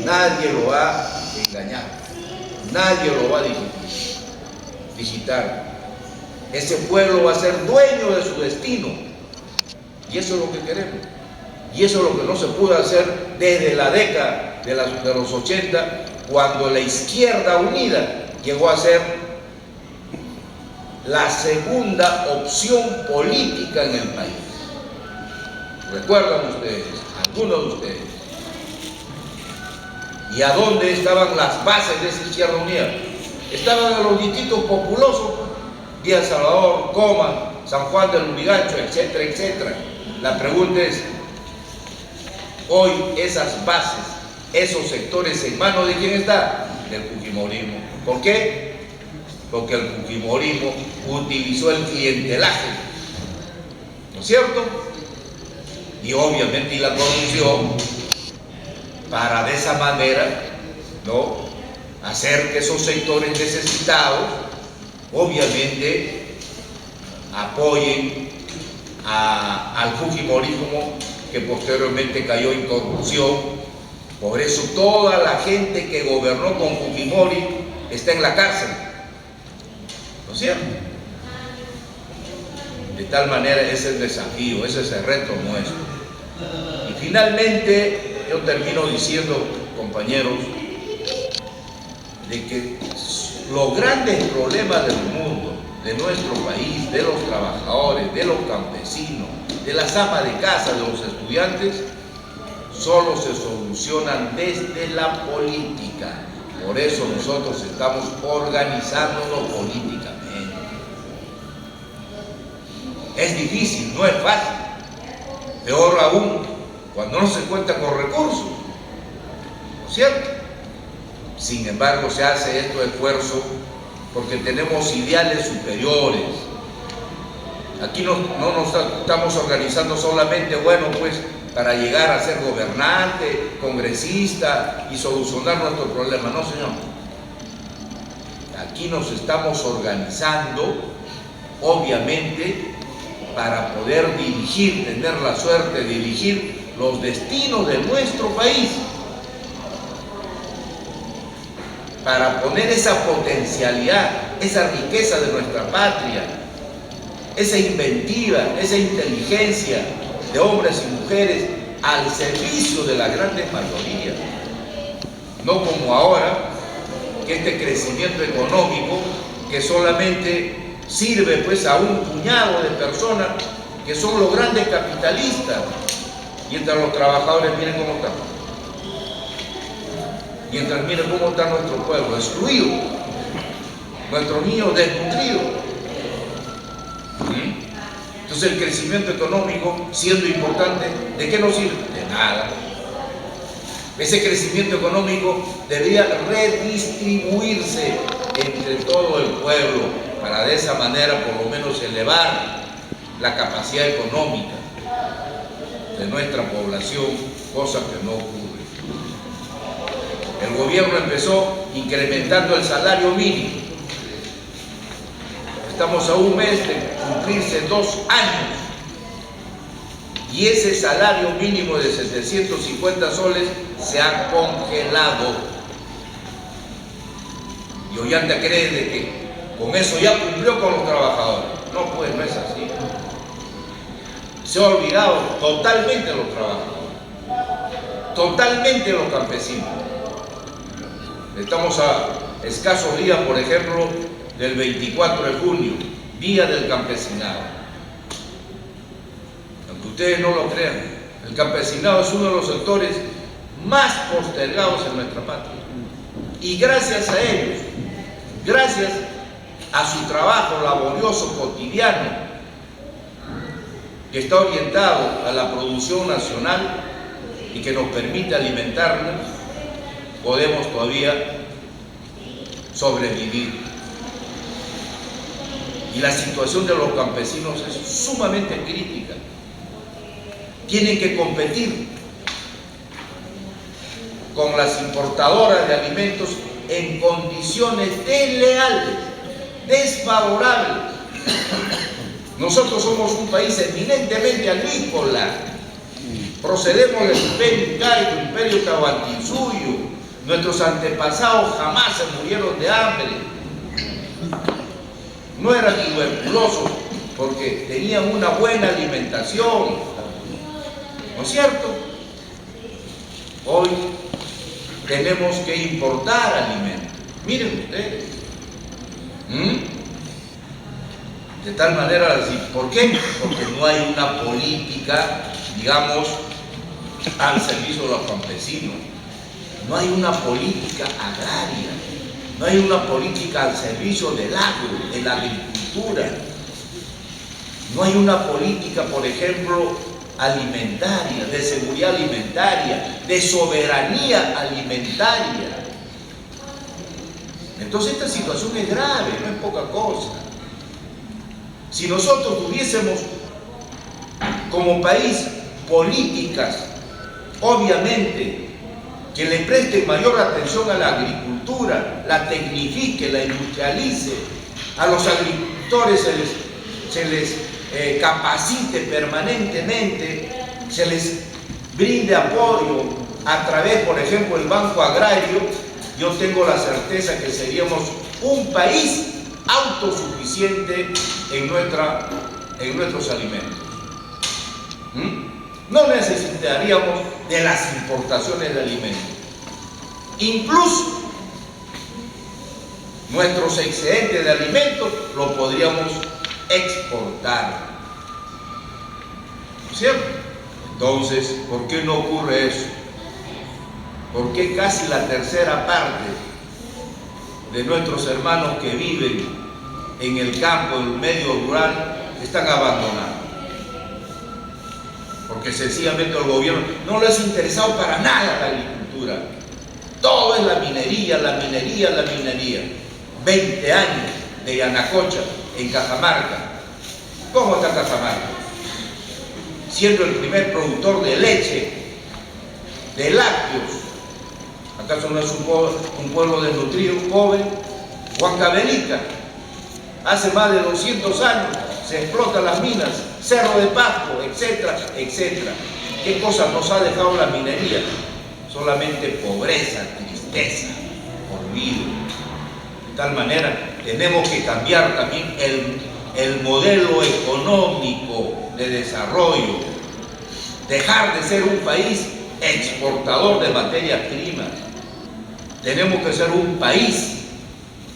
nadie lo va a engañar, nadie lo va a digitar. Ese pueblo va a ser dueño de su destino, y eso es lo que queremos, y eso es lo que no se pudo hacer desde la década de los 80, cuando la izquierda unida llegó a ser la segunda opción política en el país. ¿Recuerdan ustedes? Algunos de ustedes. ¿Y a dónde estaban las bases de esa izquierda unida? Estaban en los distritos populosos, Villa Salvador, Coma, San Juan del Lurigancho, etcétera, etcétera. La pregunta es, hoy esas bases, esos sectores, ¿en manos de quién está? Del fujimorismo. ¿Por qué? Porque el fujimorismo utilizó el clientelaje, ¿no es cierto? Y obviamente la corrupción, para de esa manera, ¿no?, hacer que esos sectores necesitados obviamente apoyen al fujimorismo, que posteriormente cayó en corrupción. Por eso toda la gente que gobernó con Fujimori está en la cárcel, ¿no es cierto? De tal manera ese es el desafío, ese es el reto nuestro. Y finalmente yo termino diciendo, compañeros, de que los grandes problemas del mundo, de nuestro país, de los trabajadores, de los campesinos, de las amas de casa, de los estudiantes, solo se solucionan desde la política. Por eso nosotros estamos organizándonos políticamente. Es difícil, no es fácil. Peor aún, cuando no se cuenta con recursos, ¿no es cierto? Sin embargo, se hace este esfuerzo porque tenemos ideales superiores. Aquí no nos estamos organizando solamente, bueno, pues, para llegar a ser gobernante, congresista y solucionar nuestros problemas. No, señor. Aquí nos estamos organizando, obviamente, para poder dirigir, tener la suerte de dirigir los destinos de nuestro país, para poner esa potencialidad, esa riqueza de nuestra patria, esa inventiva, esa inteligencia de hombres y mujeres al servicio de la grande mayoría. No como ahora, que este crecimiento económico que solamente sirve pues a un puñado de personas que son los grandes capitalistas, mientras los trabajadores miren cómo están. Mientras miren cómo está nuestro pueblo, excluido, nuestros niños desnutridos. Entonces el crecimiento económico, siendo importante, ¿de qué nos sirve? De nada. Ese crecimiento económico debería redistribuirse entre todo el pueblo, para de esa manera por lo menos elevar la capacidad económica de nuestra población, cosa que no ocurre. El gobierno empezó incrementando el salario mínimo. Estamos a un mes de cumplirse 2 años y ese salario mínimo de 750 soles se ha congelado. Y Ollanta cree de que con eso ya cumplió con los trabajadores. No, pues no es así. Se ha olvidado totalmente de los trabajadores, totalmente de los campesinos. Estamos a escasos días, por ejemplo, del 24 de junio, Día del Campesinado. Aunque ustedes no lo crean, el campesinado es uno de los sectores más postergados en nuestra patria. Y gracias a ellos, gracias a su trabajo laborioso cotidiano, que está orientado a la producción nacional y que nos permite alimentarnos, podemos todavía sobrevivir. Y la situación de los campesinos es sumamente crítica. Tienen que competir con las importadoras de alimentos en condiciones desleales, desfavorables. Nosotros somos un país eminentemente agrícola Procedemos del imperio incaico, imperio tahuantinsuyo. Nuestros antepasados jamás se murieron de hambre. No eran tuberculosos porque tenían una buena alimentación. ¿No es cierto? Hoy tenemos que importar alimentos. Miren ustedes. De tal manera, ¿por qué? Porque no hay una política, digamos, al servicio de los campesinos. No hay una política agraria. No hay una política al servicio del agro, de la agricultura. No hay una política, por ejemplo, alimentaria, de seguridad alimentaria, de soberanía alimentaria. Entonces esta situación es grave, no es poca cosa. Si nosotros tuviésemos como país políticas, obviamente, que le presten mayor atención a la agricultura, la tecnifique, la industrialice, a los agricultores se les capacite permanentemente, se les brinde apoyo a través, por ejemplo, del Banco Agrario, yo tengo la certeza que seríamos un país autosuficiente en nuestros alimentos. No necesitaríamos de las importaciones de alimentos. Incluso nuestros excedentes de alimentos los podríamos exportar. ¿Cierto? Entonces, ¿por qué no ocurre eso? ¿Por qué casi la tercera parte de nuestros hermanos que viven en el campo, en el medio rural, están abandonados? Porque sencillamente al gobierno no les ha interesado para nada la agricultura. Todo es la minería, la minería, la minería. 20 años de Yanacocha en Cajamarca. ¿Cómo está Cajamarca? Siendo el primer productor de leche, de lácteos. ¿Acaso no es un pueblo desnutrido, pobre? Huancavelica. Hace más de 200 años se explotan las minas, Cerro de Pasco, etcétera, etcétera. ¿Qué cosas nos ha dejado la minería? Solamente pobreza, tristeza, olvido. De tal manera, tenemos que cambiar también el modelo económico de desarrollo. Dejar de ser un país exportador de materias primas. Tenemos que ser un país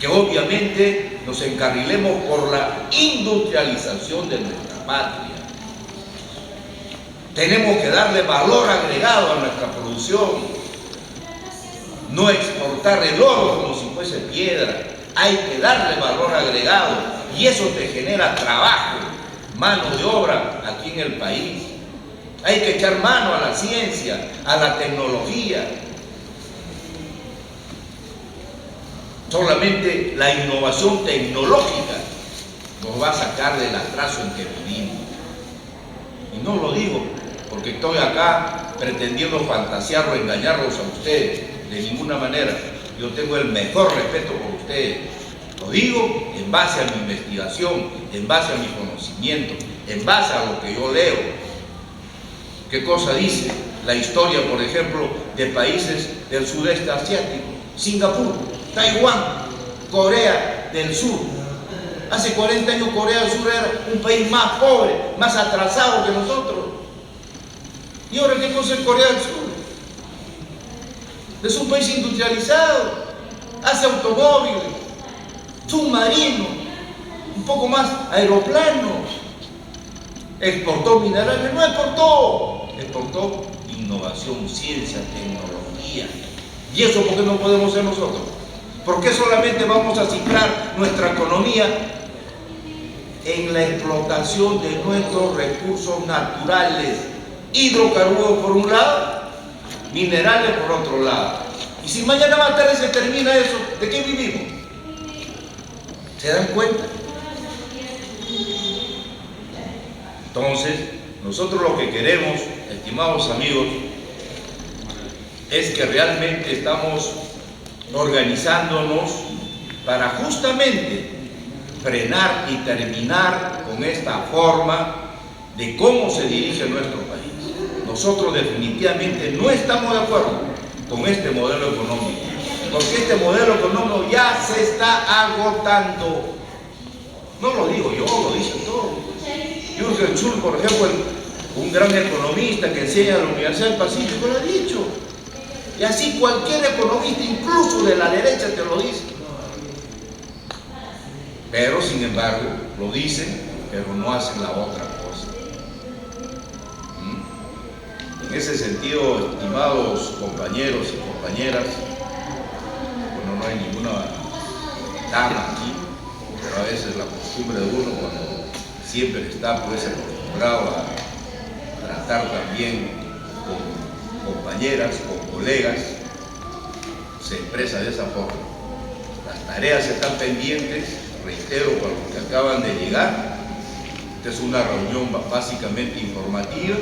que obviamente nos encarrilemos por la industrialización de nuestra patria. Tenemos que darle valor agregado a nuestra producción, no exportar el oro como si fuese piedra. Hay que darle valor agregado y eso te genera trabajo, mano de obra aquí en el país. Hay que echar mano a la ciencia, a la tecnología. Solamente la innovación tecnológica nos va a sacar del atraso en que vivimos. Y no lo digo porque estoy acá pretendiendo fantasear o engañarlos a ustedes, de ninguna manera. Yo tengo el mejor respeto por ustedes. Lo digo en base a mi investigación, en base a mi conocimiento, en base a lo que yo leo. ¿Qué cosa dice la historia, por ejemplo, de países del sudeste asiático? Singapur, Taiwán, Corea del Sur. Hace 40 años Corea del Sur era un país más pobre, más atrasado que nosotros. ¿Y ahora qué cosa es Corea del Sur? Es un país industrializado, hace automóviles, submarinos, un poco más aeroplanos. Exportó minerales, no exportó innovación, ciencia, tecnología. ¿Y eso por qué no podemos ser nosotros? ¿Por qué solamente vamos a cifrar nuestra economía en la explotación de nuestros recursos naturales? Hidrocarburos por un lado, minerales por otro lado. Y si mañana más tarde se termina eso, ¿de qué vivimos? ¿Se dan cuenta? Entonces, nosotros lo que queremos, estimados amigos, es que realmente estamos organizándonos para justamente frenar y terminar con esta forma de cómo se dirige nuestro país. nosotros definitivamente no estamos de acuerdo con este modelo económico, porque este modelo económico ya se está agotando. No lo digo yo, lo dicen todos. Jürgen Schulz, por ejemplo, un gran economista que enseña en la Universidad del Pacífico, lo ha dicho. Y así cualquier economista, incluso de la derecha, te lo dice. Pero, sin embargo, lo dicen, pero no hacen la otra cosa. En ese sentido, estimados compañeros y compañeras, bueno, no hay ninguna dama aquí, pero a veces la costumbre de uno, cuando siempre está pues acostumbrado a tratar también con compañeras, con colegas, se expresa de esa forma. Las tareas están pendientes, reitero, para los que acaban de llegar. Esta es una reunión básicamente informativa.